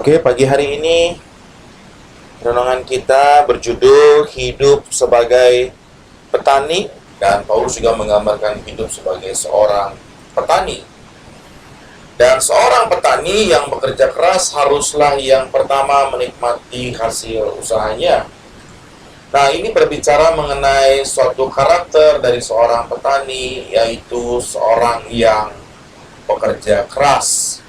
Oke, pagi hari ini renungan kita berjudul Hidup sebagai Petani, dan Paulus juga menggambarkan hidup sebagai seorang petani. Dan seorang petani yang bekerja keras haruslah yang pertama menikmati hasil usahanya. Nah, ini berbicara mengenai suatu karakter dari seorang petani, yaitu seorang yang bekerja keras.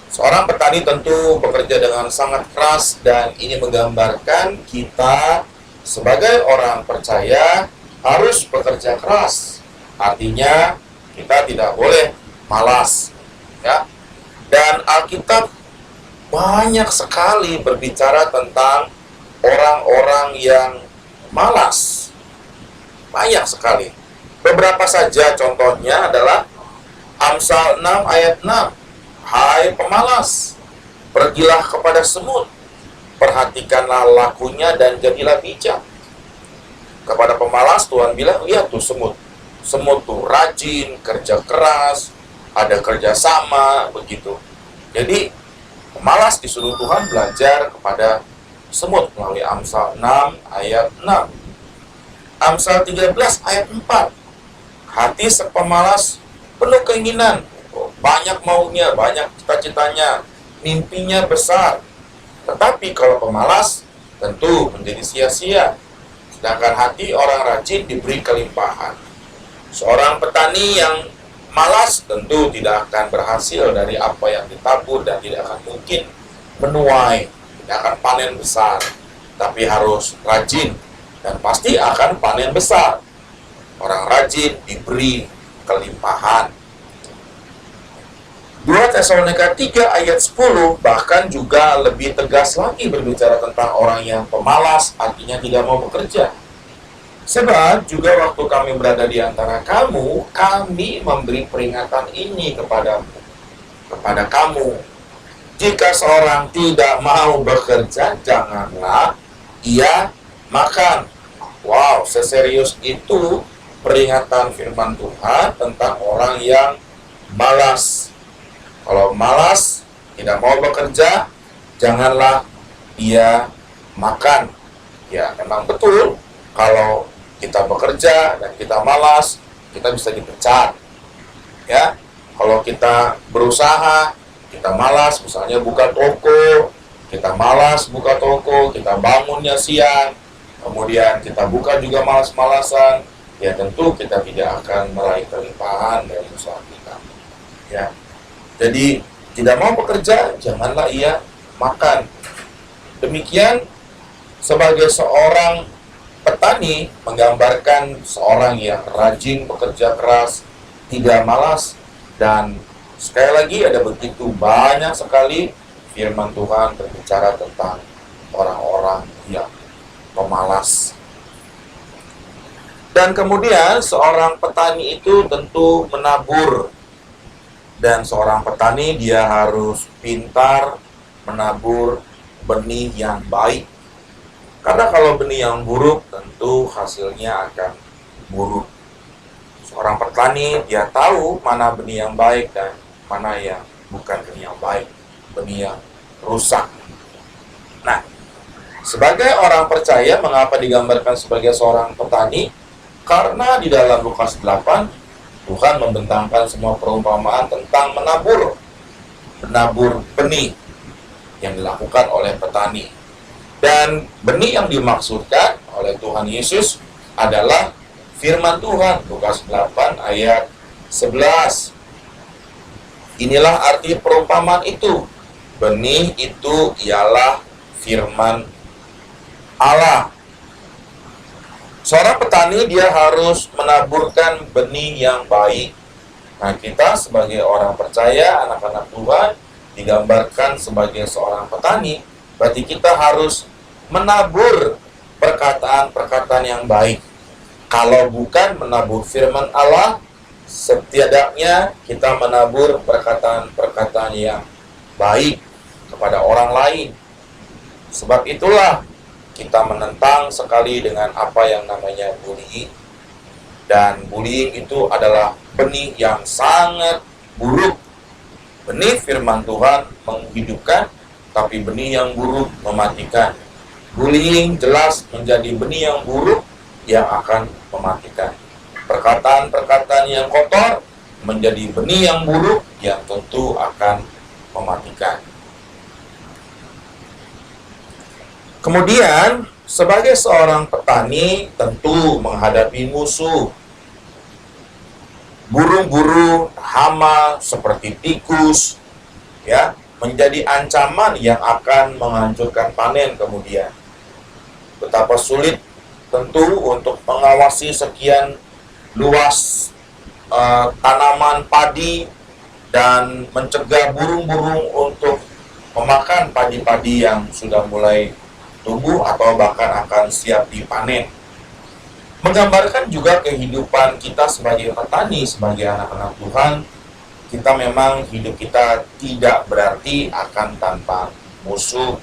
Seorang petani tentu bekerja dengan sangat keras, dan ini menggambarkan kita sebagai orang percaya harus bekerja keras. Artinya kita tidak boleh malas, ya. Dan Alkitab banyak sekali berbicara tentang orang-orang yang malas. Banyak sekali. Beberapa saja contohnya adalah Amsal 6 ayat 6. Hai pemalas, pergilah kepada semut, perhatikanlah lakunya dan jadilah bijak. Kepada pemalas Tuhan bilang, lihat tuh semut. Semut tuh rajin, kerja keras, ada kerjasama, begitu. Jadi, pemalas disuruh Tuhan belajar kepada semut melalui Amsal 6 ayat 6. Amsal 13 ayat 4. Hati sepemalas penuh keinginan, banyak maunya, banyak cita-citanya, mimpinya besar. Tetapi kalau pemalas, tentu menjadi sia-sia. Sedangkan hati orang rajin diberi kelimpahan. Seorang petani yang malas tentu tidak akan berhasil dari apa yang ditabur, dan tidak akan mungkin menuai, tidak akan panen besar. Tapi harus rajin, dan pasti akan panen besar. Orang rajin diberi kelimpahan. 2 Tesalonika 3 ayat 10 bahkan juga lebih tegas lagi berbicara tentang orang yang pemalas, artinya tidak mau bekerja. Sebab juga waktu kami berada di antara kamu, kami memberi peringatan ini kepada kamu. Jika seorang tidak mau bekerja, janganlah ia makan. Wow, seserius itu peringatan firman Tuhan tentang orang yang malas. Kalau malas, tidak mau bekerja, janganlah ia makan. Ya, memang betul, kalau kita bekerja dan kita malas, kita bisa dipecat. Ya, kalau kita berusaha, kita malas, misalnya buka toko, kita malas buka toko, kita bangunnya siang, kemudian kita buka juga malas-malasan, ya tentu kita tidak akan meraih kelimpahan dari usaha kita. Ya. Jadi, tidak mau bekerja, janganlah ia makan. Demikian, sebagai seorang petani, menggambarkan seorang yang rajin bekerja keras, tidak malas, dan sekali lagi ada begitu banyak sekali firman Tuhan berbicara tentang orang-orang yang pemalas. Dan kemudian, seorang petani itu tentu menabur. Dan seorang petani dia harus pintar menabur benih yang baik. Karena kalau benih yang buruk, tentu hasilnya akan buruk. Seorang petani dia tahu mana benih yang baik dan mana yang bukan benih yang baik, benih yang rusak. Nah, sebagai orang percaya, mengapa digambarkan sebagai seorang petani? Karena di dalam Lukas 8, Tuhan membentangkan semua perumpamaan tentang menabur benih yang dilakukan oleh petani. Dan benih yang dimaksudkan oleh Tuhan Yesus adalah firman Tuhan. Lukas 8 ayat 11. Inilah arti perumpamaan itu. Benih itu ialah firman Allah. Seorang petani dia harus menaburkan benih yang baik. Nah, kita sebagai orang percaya, anak-anak Tuhan, digambarkan sebagai seorang petani. Berarti kita harus menabur perkataan-perkataan yang baik. Kalau bukan menabur firman Allah, setidaknya kita menabur perkataan-perkataan yang baik kepada orang lain. Sebab itulah kita menentang sekali dengan apa yang namanya bullying. Dan bullying itu adalah benih yang sangat buruk. Benih firman Tuhan menghidupkan, tapi benih yang buruk mematikan. Bullying jelas menjadi benih yang buruk yang akan mematikan. Perkataan-perkataan yang kotor menjadi benih yang buruk yang tentu akan mematikan. Kemudian, sebagai seorang petani tentu menghadapi musuh. Burung-burung, hama seperti tikus, ya, menjadi ancaman yang akan menghancurkan panen kemudian. Betapa sulit tentu untuk mengawasi sekian luas tanaman padi dan mencegah burung-burung untuk memakan padi-padi yang sudah mulai tumbuh atau bahkan akan siap dipanen. Menggambarkan juga kehidupan kita sebagai petani, sebagai anak-anak Tuhan. Kita memang hidup kita tidak berarti akan tanpa musuh,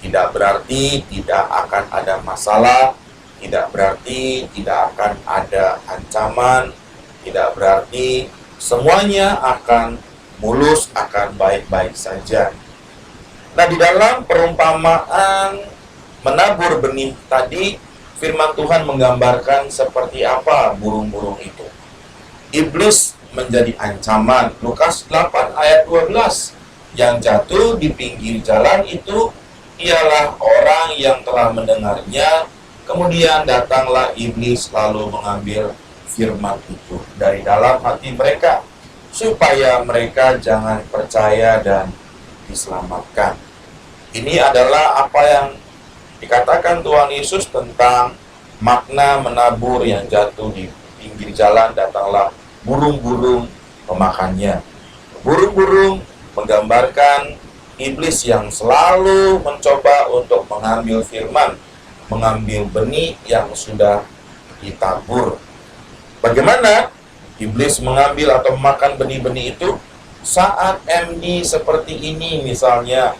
tidak berarti tidak akan ada masalah, tidak berarti tidak akan ada ancaman, tidak berarti semuanya akan mulus, akan baik-baik saja. Nah, di dalam perumpamaan menabur benih tadi, firman Tuhan menggambarkan seperti apa burung-burung itu. Iblis menjadi ancaman. Lukas 8 ayat 12. Yang jatuh di pinggir jalan itu ialah orang yang telah mendengarnya, kemudian datanglah iblis lalu mengambil firman itu dari dalam hati mereka, supaya mereka jangan percaya dan diselamatkan. Ini adalah apa yang dikatakan Tuhan Yesus tentang makna menabur yang jatuh di pinggir jalan, datanglah burung-burung memakannya. Burung-burung menggambarkan iblis yang selalu mencoba untuk mengambil firman, mengambil benih yang sudah ditabur. Bagaimana iblis mengambil atau memakan benih-benih itu? Saat MD seperti ini misalnya,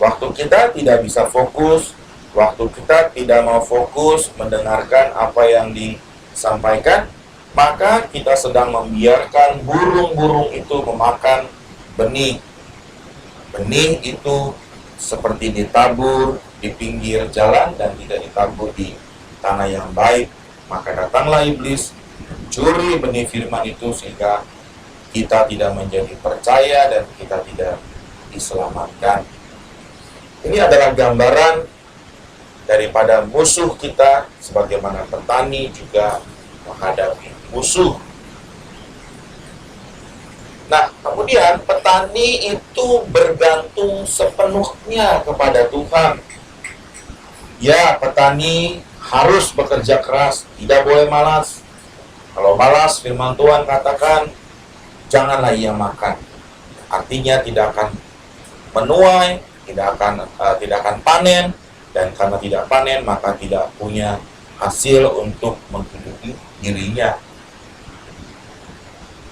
waktu kita tidak bisa fokus, waktu kita tidak mau fokus mendengarkan apa yang disampaikan, maka kita sedang membiarkan burung-burung itu memakan benih. Benih itu seperti ditabur di pinggir jalan dan tidak ditabur di tanah yang baik. Maka datanglah iblis, mencuri benih firman itu sehingga kita tidak menjadi percaya dan kita tidak diselamatkan. Ini adalah gambaran daripada musuh kita, sebagaimana petani juga menghadapi musuh. Nah, kemudian petani itu bergantung sepenuhnya kepada Tuhan. Ya, petani harus bekerja keras, tidak boleh malas. Kalau malas, firman Tuhan katakan, janganlah ia makan. Artinya tidak akan menuai, tidak akan panen, dan karena tidak panen maka tidak punya hasil untuk menghidupi dirinya.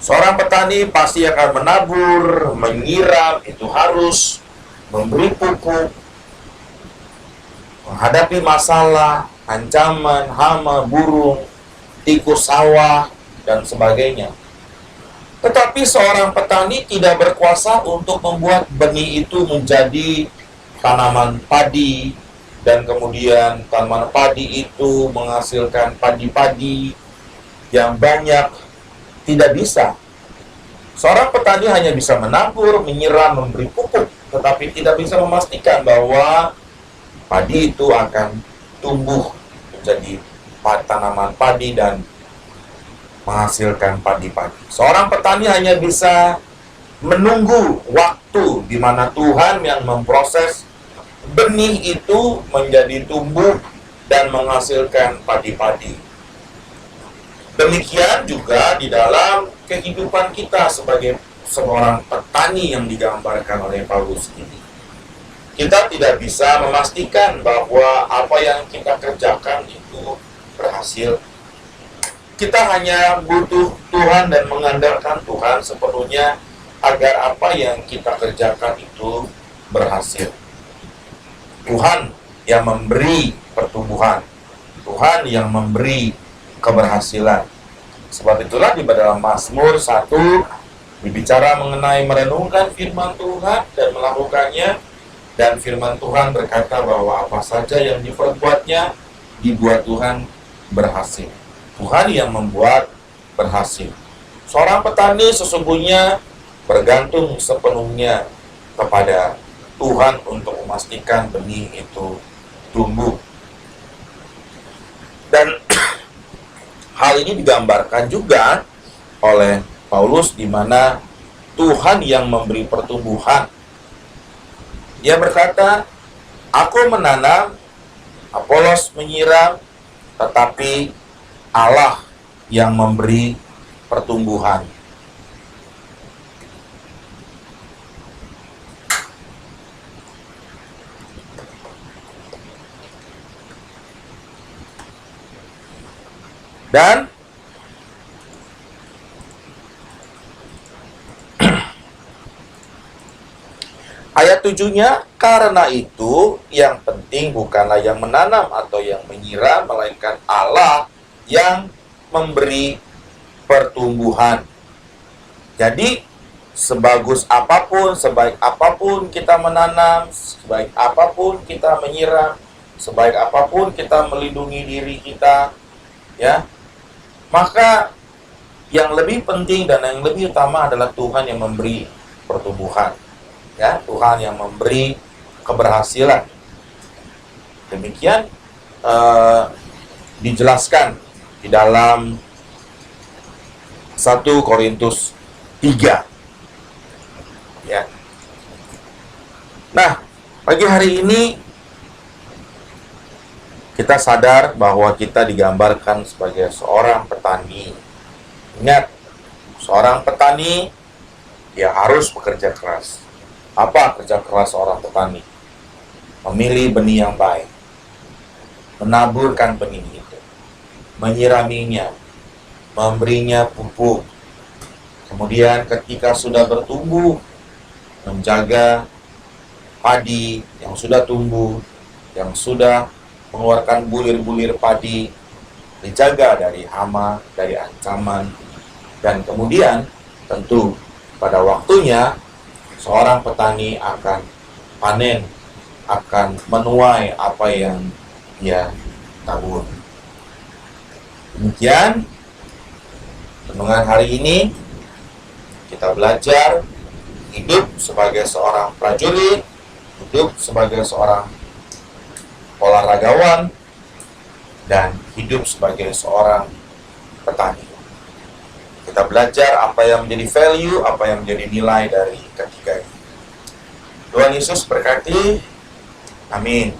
Seorang petani pasti akan menabur, menyiram, itu harus memberi pupuk, menghadapi masalah, ancaman, hama, burung, tikus sawah, dan sebagainya. Tetapi seorang petani tidak berkuasa untuk membuat benih itu menjadi tanaman padi, dan kemudian tanaman padi itu menghasilkan padi-padi yang banyak. Tidak bisa. Seorang petani hanya bisa menabur, menyiram, memberi pupuk, tetapi tidak bisa memastikan bahwa padi itu akan tumbuh menjadi tanaman padi dan menghasilkan padi-padi. Seorang petani hanya bisa menunggu waktu di mana Tuhan yang memproses benih itu menjadi tumbuh dan menghasilkan padi-padi. Demikian juga di dalam kehidupan kita sebagai seorang petani yang digambarkan oleh Paulus ini. Kita tidak bisa memastikan bahwa apa yang kita kerjakan itu berhasil. Kita hanya butuh Tuhan dan mengandalkan Tuhan sepenuhnya agar apa yang kita kerjakan itu berhasil. Tuhan yang memberi pertumbuhan, Tuhan yang memberi keberhasilan. Sebab itulah di dalam Mazmur 1 berbicara mengenai merenungkan firman Tuhan dan melakukannya, Dan firman Tuhan berkata bahwa apa saja yang diperbuatnya, dibuat Tuhan berhasil. Tuhan yang membuat berhasil. Seorang petani sesungguhnya bergantung sepenuhnya kepada Tuhan untuk memastikan benih itu tumbuh. Dan hal ini digambarkan juga oleh Paulus, di mana Tuhan yang memberi pertumbuhan. Dia berkata, aku menanam, Apolos menyiram, tetapi Allah yang memberi pertumbuhan. Dan ayat 7-nya, karena itu yang penting bukanlah yang menanam atau yang menyiram, melainkan Allah yang memberi pertumbuhan. Jadi, sebagus apapun, sebaik apapun kita menanam, sebaik apapun kita menyiram, sebaik apapun kita melindungi diri kita, ya, maka yang lebih penting dan yang lebih utama adalah Tuhan yang memberi pertumbuhan. Ya, Tuhan yang memberi keberhasilan. Demikian dijelaskan di dalam 1 Korintus 3. Ya. Nah, pagi hari ini kita sadar bahwa kita digambarkan sebagai seorang petani. Ingat, seorang petani dia harus bekerja keras. Apa kerja keras seorang petani? Memilih benih yang baik, menaburkan benih itu, menyiraminya, memberinya pupuk. Kemudian ketika sudah bertumbuh, menjaga padi yang sudah tumbuh, yang sudah mengeluarkan bulir-bulir padi, dijaga dari hama, dari ancaman, dan kemudian tentu pada waktunya seorang petani akan panen, akan menuai apa yang dia tabur. Demikian renungan hari ini, kita belajar hidup sebagai seorang prajurit, hidup sebagai seorang olahragawan, dan hidup sebagai seorang petani. Kita belajar apa yang menjadi value, apa yang menjadi nilai dari ketiga ini. Tuhan Yesus berkati. Amin.